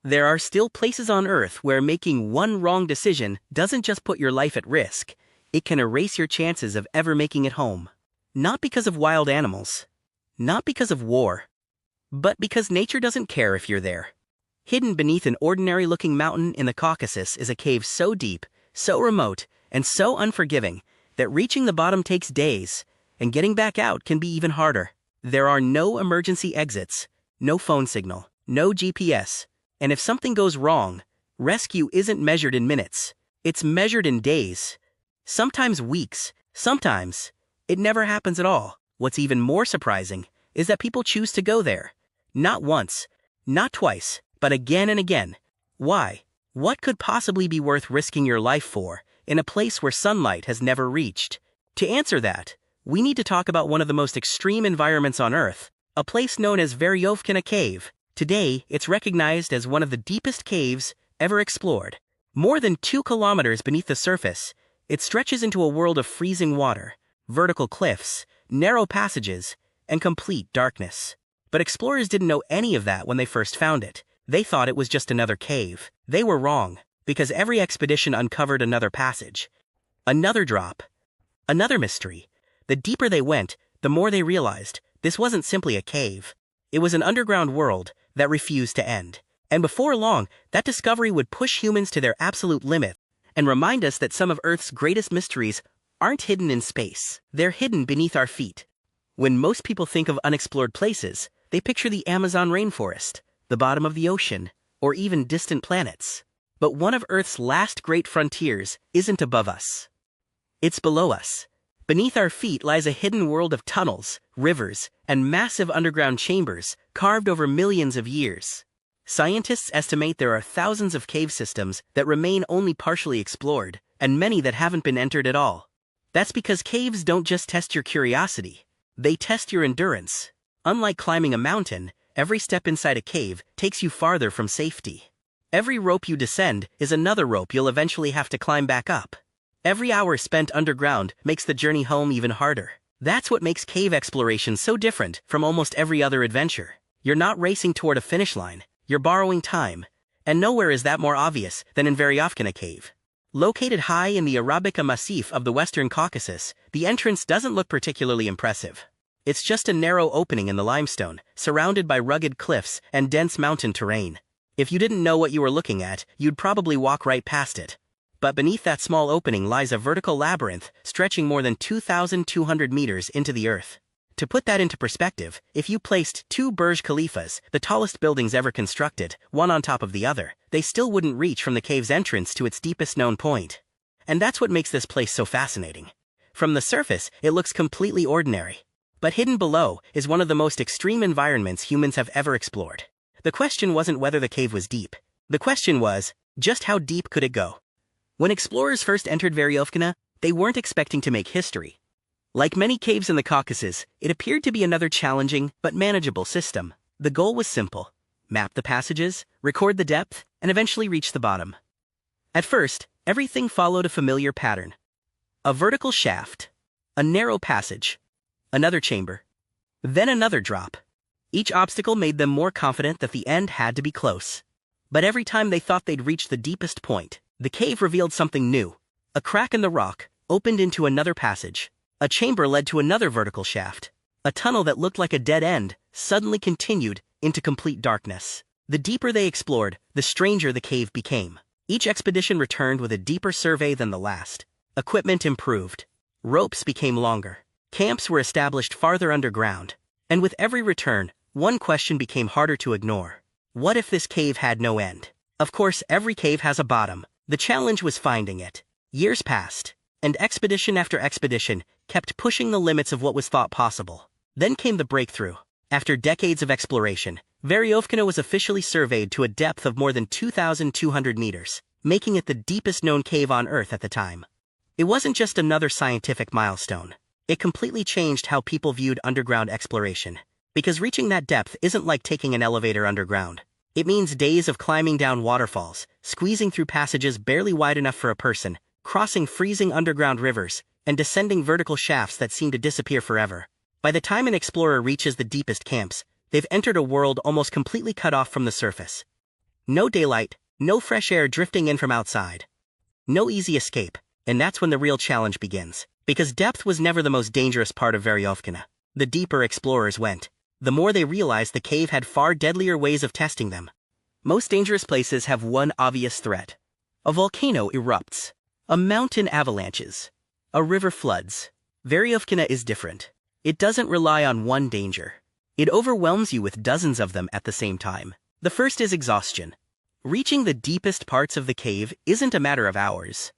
There are still places on Earth where making one wrong decision doesn't just put your life at risk, it can erase your chances of ever making it home. Not because of wild animals, not because of war, but because nature doesn't care if you're there. Hidden beneath an ordinary-looking mountain in the Caucasus is a cave so deep, so remote, and so unforgiving that reaching the bottom takes days, and getting back out can be even harder. There are no emergency exits, no phone signal, no GPS, and if something goes wrong, rescue isn't measured in minutes. It's measured in days, sometimes weeks, sometimes it never happens at all. What's even more surprising is that people choose to go there. Not once, not twice, but again and again. Why? What could possibly be worth risking your life for in a place where sunlight has never reached? To answer that, we need to talk about one of the most extreme environments on Earth, a place known as Veryovkina Cave. Today, it's recognized as one of the deepest caves ever explored. More than 2 kilometers beneath the surface, it stretches into a world of freezing water, vertical cliffs, narrow passages, and complete darkness. But explorers didn't know any of that when they first found it. They thought it was just another cave. They were wrong, because every expedition uncovered another passage, another drop, another mystery. The deeper they went, the more they realized this wasn't simply a cave. It was an underground world that refused to end. And before long, that discovery would push humans to their absolute limit and remind us that some of Earth's greatest mysteries aren't hidden in space. They're hidden beneath our feet. When most people think of unexplored places, they picture the Amazon rainforest, the bottom of the ocean, or even distant planets. But one of Earth's last great frontiers isn't above us. It's below us. Beneath our feet lies a hidden world of tunnels, rivers, and massive underground chambers carved over millions of years. Scientists estimate there are thousands of cave systems that remain only partially explored, and many that haven't been entered at all. That's because caves don't just test your curiosity, they test your endurance. Unlike climbing a mountain, every step inside a cave takes you farther from safety. Every rope you descend is another rope you'll eventually have to climb back up. Every hour spent underground makes the journey home even harder. That's what makes cave exploration so different from almost every other adventure. You're not racing toward a finish line, you're borrowing time. And nowhere is that more obvious than in Veryovkina Cave. Located high in the Veryovkina Massif of the Western Caucasus, the entrance doesn't look particularly impressive. It's just a narrow opening in the limestone, surrounded by rugged cliffs and dense mountain terrain. If you didn't know what you were looking at, you'd probably walk right past it. But beneath that small opening lies a vertical labyrinth stretching more than 2,200 meters into the earth. To put that into perspective, if you placed 2 Burj Khalifas, the tallest buildings ever constructed, one on top of the other, they still wouldn't reach from the cave's entrance to its deepest known point. And that's what makes this place so fascinating. From the surface, it looks completely ordinary. But hidden below is one of the most extreme environments humans have ever explored. The question wasn't whether the cave was deep. The question was, just how deep could it go? When explorers first entered Veryovkina, they weren't expecting to make history. Like many caves in the Caucasus, it appeared to be another challenging but manageable system. The goal was simple: map the passages, record the depth, and eventually reach the bottom. At first, everything followed a familiar pattern. A vertical shaft, a narrow passage, another chamber, then another drop. Each obstacle made them more confident that the end had to be close. But every time they thought they'd reached the deepest point, the cave revealed something new. A crack in the rock opened into another passage. A chamber led to another vertical shaft. A tunnel that looked like a dead end suddenly continued into complete darkness. The deeper they explored, the stranger the cave became. Each expedition returned with a deeper survey than the last. Equipment improved. Ropes became longer. Camps were established farther underground. And with every return, one question became harder to ignore. What if this cave had no end? Of course, every cave has a bottom. The challenge was finding it. Years passed, and expedition after expedition kept pushing the limits of what was thought possible. Then came the breakthrough. After decades of exploration, Veryovkina was officially surveyed to a depth of more than 2,200 meters, making it the deepest known cave on Earth at the time. It wasn't just another scientific milestone. It completely changed how people viewed underground exploration. Because reaching that depth isn't like taking an elevator underground. It means days of climbing down waterfalls, squeezing through passages barely wide enough for a person, crossing freezing underground rivers, and descending vertical shafts that seem to disappear forever. By the time an explorer reaches the deepest camps, they've entered a world almost completely cut off from the surface. No daylight, no fresh air drifting in from outside. No easy escape, and that's when the real challenge begins. Because depth was never the most dangerous part of Veryovkina. The deeper explorers went, the more they realized the cave had far deadlier ways of testing them. Most dangerous places have one obvious threat. A volcano erupts. A mountain avalanches. A river floods. Veryovkina is different. It doesn't rely on one danger. It overwhelms you with dozens of them at the same time. The first is exhaustion. Reaching the deepest parts of the cave isn't a matter of hours.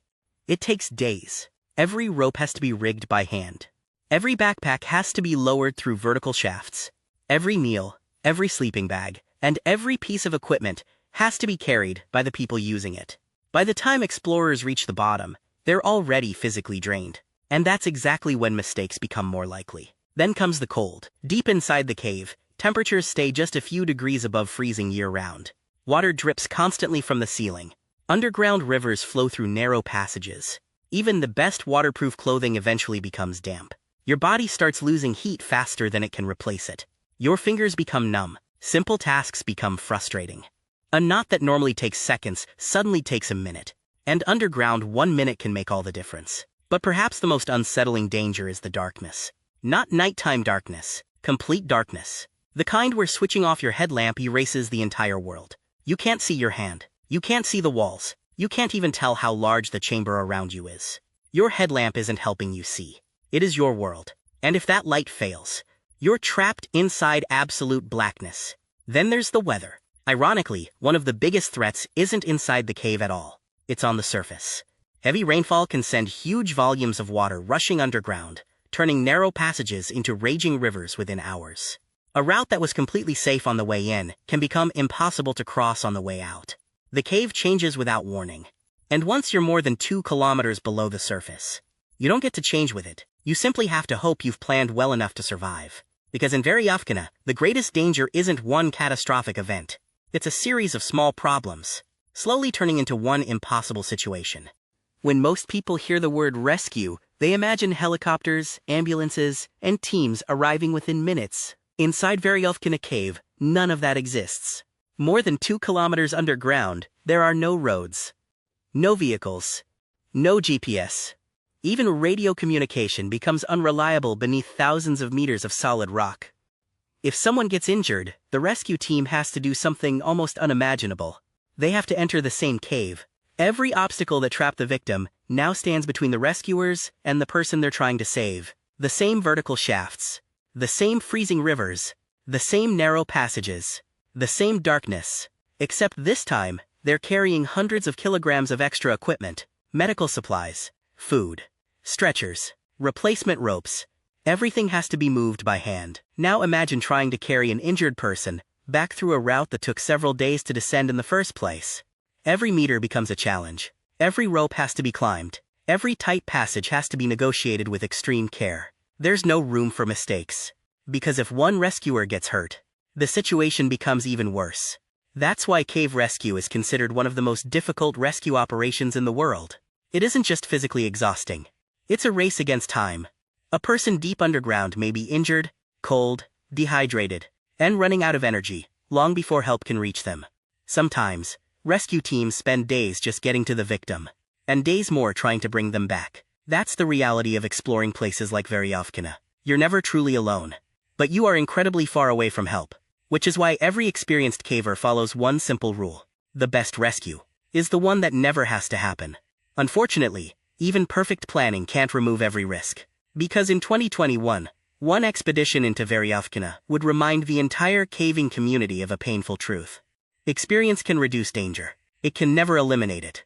It takes days. Every rope has to be rigged by hand. Every backpack has to be lowered through vertical shafts. Every meal, every sleeping bag, and every piece of equipment has to be carried by the people using it. By the time explorers reach the bottom, they're already physically drained. And that's exactly when mistakes become more likely. Then comes the cold. Deep inside the cave, temperatures stay just a few degrees above freezing year-round. Water drips constantly from the ceiling. Underground rivers flow through narrow passages. Even the best waterproof clothing eventually becomes damp. Your body starts losing heat faster than it can replace it. Your fingers become numb. Simple tasks become frustrating. A knot that normally takes seconds suddenly takes a minute. And underground, 1 minute can make all the difference. But perhaps the most unsettling danger is the darkness. Not nighttime darkness, complete darkness. The kind where switching off your headlamp erases the entire world. You can't see your hand. You can't see the walls. You can't even tell how large the chamber around you is. Your headlamp isn't helping you see. It is your world. And if that light fails, you're trapped inside absolute blackness. Then there's the weather. Ironically, one of the biggest threats isn't inside the cave at all. It's on the surface. Heavy rainfall can send huge volumes of water rushing underground, turning narrow passages into raging rivers within hours. A route that was completely safe on the way in can become impossible to cross on the way out. The cave changes without warning. And once you're more than 2 kilometers below the surface, you don't get to change with it. You simply have to hope you've planned well enough to survive. Because in Veryovkina, the greatest danger isn't one catastrophic event. It's a series of small problems, slowly turning into one impossible situation. When most people hear the word rescue, they imagine helicopters, ambulances, and teams arriving within minutes. Inside Veryovkina Cave, none of that exists. More than 2 kilometers underground, there are no roads, no vehicles, no GPS. Even radio communication becomes unreliable beneath thousands of meters of solid rock. If someone gets injured, the rescue team has to do something almost unimaginable. They have to enter the same cave. Every obstacle that trapped the victim now stands between the rescuers and the person they're trying to save. The same vertical shafts, the same freezing rivers, the same narrow passages, the same darkness. Except this time, they're carrying hundreds of kilograms of extra equipment, medical supplies, food, stretchers, replacement ropes. Everything has to be moved by hand. Now imagine trying to carry an injured person back through a route that took several days to descend in the first place. Every meter becomes a challenge. Every rope has to be climbed. Every tight passage has to be negotiated with extreme care. There's no room for mistakes. Because if one rescuer gets hurt, the situation becomes even worse. That's why cave rescue is considered one of the most difficult rescue operations in the world. It isn't just physically exhausting. It's a race against time. A person deep underground may be injured, cold, dehydrated, and running out of energy, long before help can reach them. Sometimes, rescue teams spend days just getting to the victim, and days more trying to bring them back. That's the reality of exploring places like Veryovkina. You're never truly alone. But you are incredibly far away from help. Which is why every experienced caver follows one simple rule. The best rescue is the one that never has to happen. Unfortunately, even perfect planning can't remove every risk. Because in 2021, one expedition into Veryovkina would remind the entire caving community of a painful truth. Experience can reduce danger. It can never eliminate it.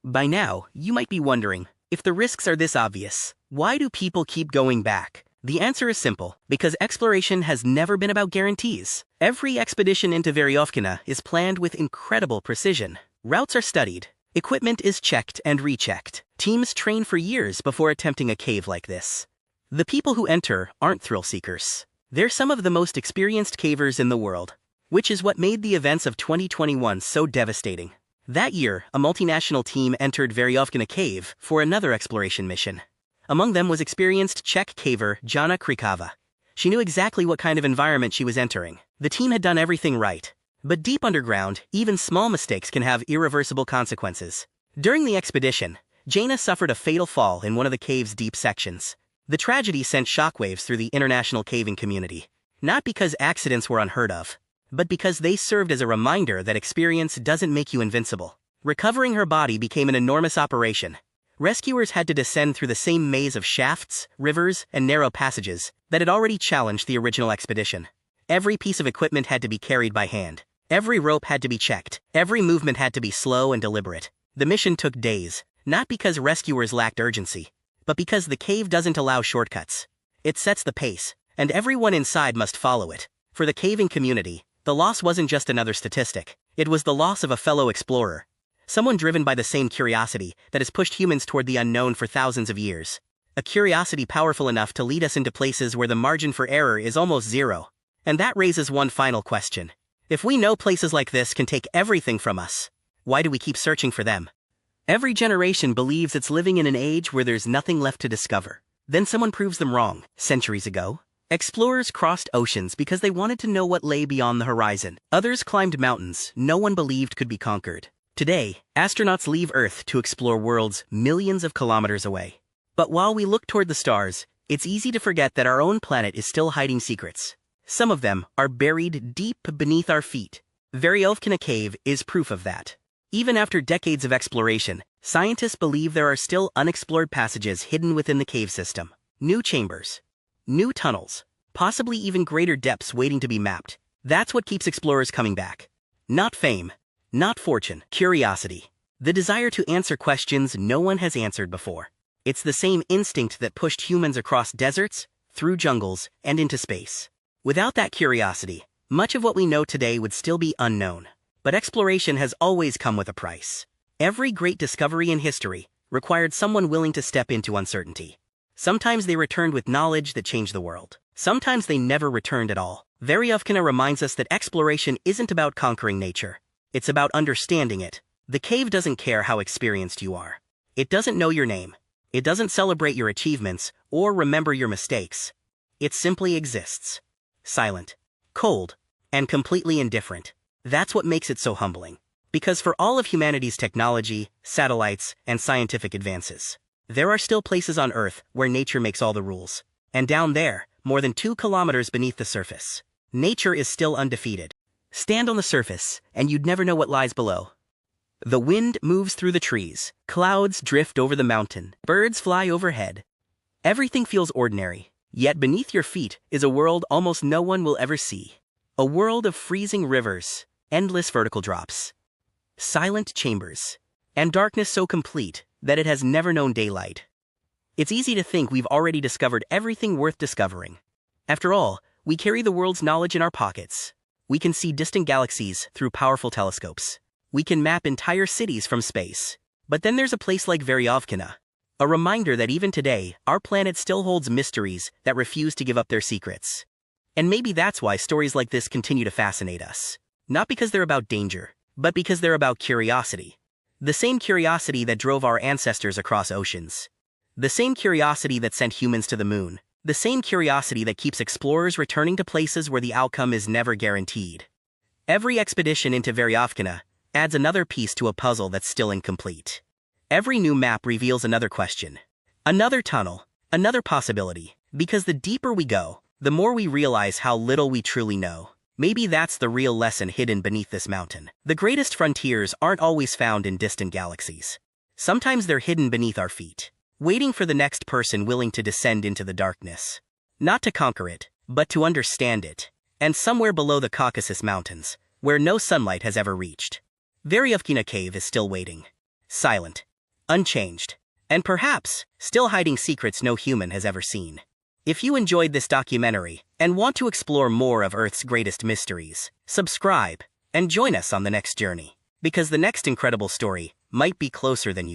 By now, you might be wondering, if the risks are this obvious, why do people keep going back? The answer is simple, because exploration has never been about guarantees. Every expedition into Veryovkina is planned with incredible precision. Routes are studied. Equipment is checked and rechecked. Teams train for years before attempting a cave like this. The people who enter aren't thrill seekers. They're some of the most experienced cavers in the world, which is what made the events of 2021 so devastating. That year, a multinational team entered Veryovkina Cave for another exploration mission. Among them was experienced Czech caver Jana Krikava. She knew exactly what kind of environment she was entering. The team had done everything right. But deep underground, even small mistakes can have irreversible consequences. During the expedition, Jaina suffered a fatal fall in one of the cave's deep sections. The tragedy sent shockwaves through the international caving community, not because accidents were unheard of, but because they served as a reminder that experience doesn't make you invincible. Recovering her body became an enormous operation. Rescuers had to descend through the same maze of shafts, rivers, and narrow passages that had already challenged the original expedition. Every piece of equipment had to be carried by hand. Every rope had to be checked. Every movement had to be slow and deliberate. The mission took days, not because rescuers lacked urgency, but because the cave doesn't allow shortcuts. It sets the pace, and everyone inside must follow it. For the caving community, the loss wasn't just another statistic. It was the loss of a fellow explorer. Someone driven by the same curiosity that has pushed humans toward the unknown for thousands of years. A curiosity powerful enough to lead us into places where the margin for error is almost zero. And that raises one final question. If we know places like this can take everything from us, why do we keep searching for them? Every generation believes it's living in an age where there's nothing left to discover. Then someone proves them wrong. Centuries ago, explorers crossed oceans because they wanted to know what lay beyond the horizon. Others climbed mountains no one believed could be conquered. Today, astronauts leave Earth to explore worlds millions of kilometers away. But while we look toward the stars, it's easy to forget that our own planet is still hiding secrets. Some of them are buried deep beneath our feet. Veryovkina Cave is proof of that. Even after decades of exploration, scientists believe there are still unexplored passages hidden within the cave system. New chambers, new tunnels, possibly even greater depths waiting to be mapped. That's what keeps explorers coming back. Not fame, not fortune, curiosity. The desire to answer questions no one has answered before. It's the same instinct that pushed humans across deserts, through jungles, and into space. Without that curiosity, much of what we know today would still be unknown. But exploration has always come with a price. Every great discovery in history required someone willing to step into uncertainty. Sometimes they returned with knowledge that changed the world. Sometimes they never returned at all. Veryovkina reminds us that exploration isn't about conquering nature. It's about understanding it. The cave doesn't care how experienced you are. It doesn't know your name. It doesn't celebrate your achievements or remember your mistakes. It simply exists. Silent, cold, and completely indifferent. That's what makes it so humbling. Because for all of humanity's technology, satellites, and scientific advances, there are still places on Earth where nature makes all the rules. And down there, more than 2 kilometers beneath the surface, nature is still undefeated. Stand on the surface, and you'd never know what lies below. The wind moves through the trees, clouds drift over the mountain, birds fly overhead. Everything feels ordinary, yet beneath your feet is a world almost no one will ever see. A world of freezing rivers, endless vertical drops, silent chambers, and darkness so complete that it has never known daylight. It's easy to think we've already discovered everything worth discovering. After all, we carry the world's knowledge in our pockets. We can see distant galaxies through powerful telescopes. We can map entire cities from space. But then there's a place like Veryovkina, a reminder that even today, our planet still holds mysteries that refuse to give up their secrets. And maybe that's why stories like this continue to fascinate us. Not because they're about danger, but because they're about curiosity. The same curiosity that drove our ancestors across oceans. The same curiosity that sent humans to the moon. The same curiosity that keeps explorers returning to places where the outcome is never guaranteed. Every expedition into Veryovkina adds another piece to a puzzle that's still incomplete. Every new map reveals another question, another tunnel, another possibility. Because the deeper we go, the more we realize how little we truly know. Maybe that's the real lesson hidden beneath this mountain. The greatest frontiers aren't always found in distant galaxies. Sometimes they're hidden beneath our feet, waiting for the next person willing to descend into the darkness. Not to conquer it, but to understand it. And somewhere below the Caucasus Mountains, where no sunlight has ever reached, Veryovkina Cave is still waiting. Silent, unchanged, and perhaps still hiding secrets no human has ever seen. If you enjoyed this documentary and want to explore more of Earth's greatest mysteries, subscribe and join us on the next journey, because the next incredible story might be closer than you think.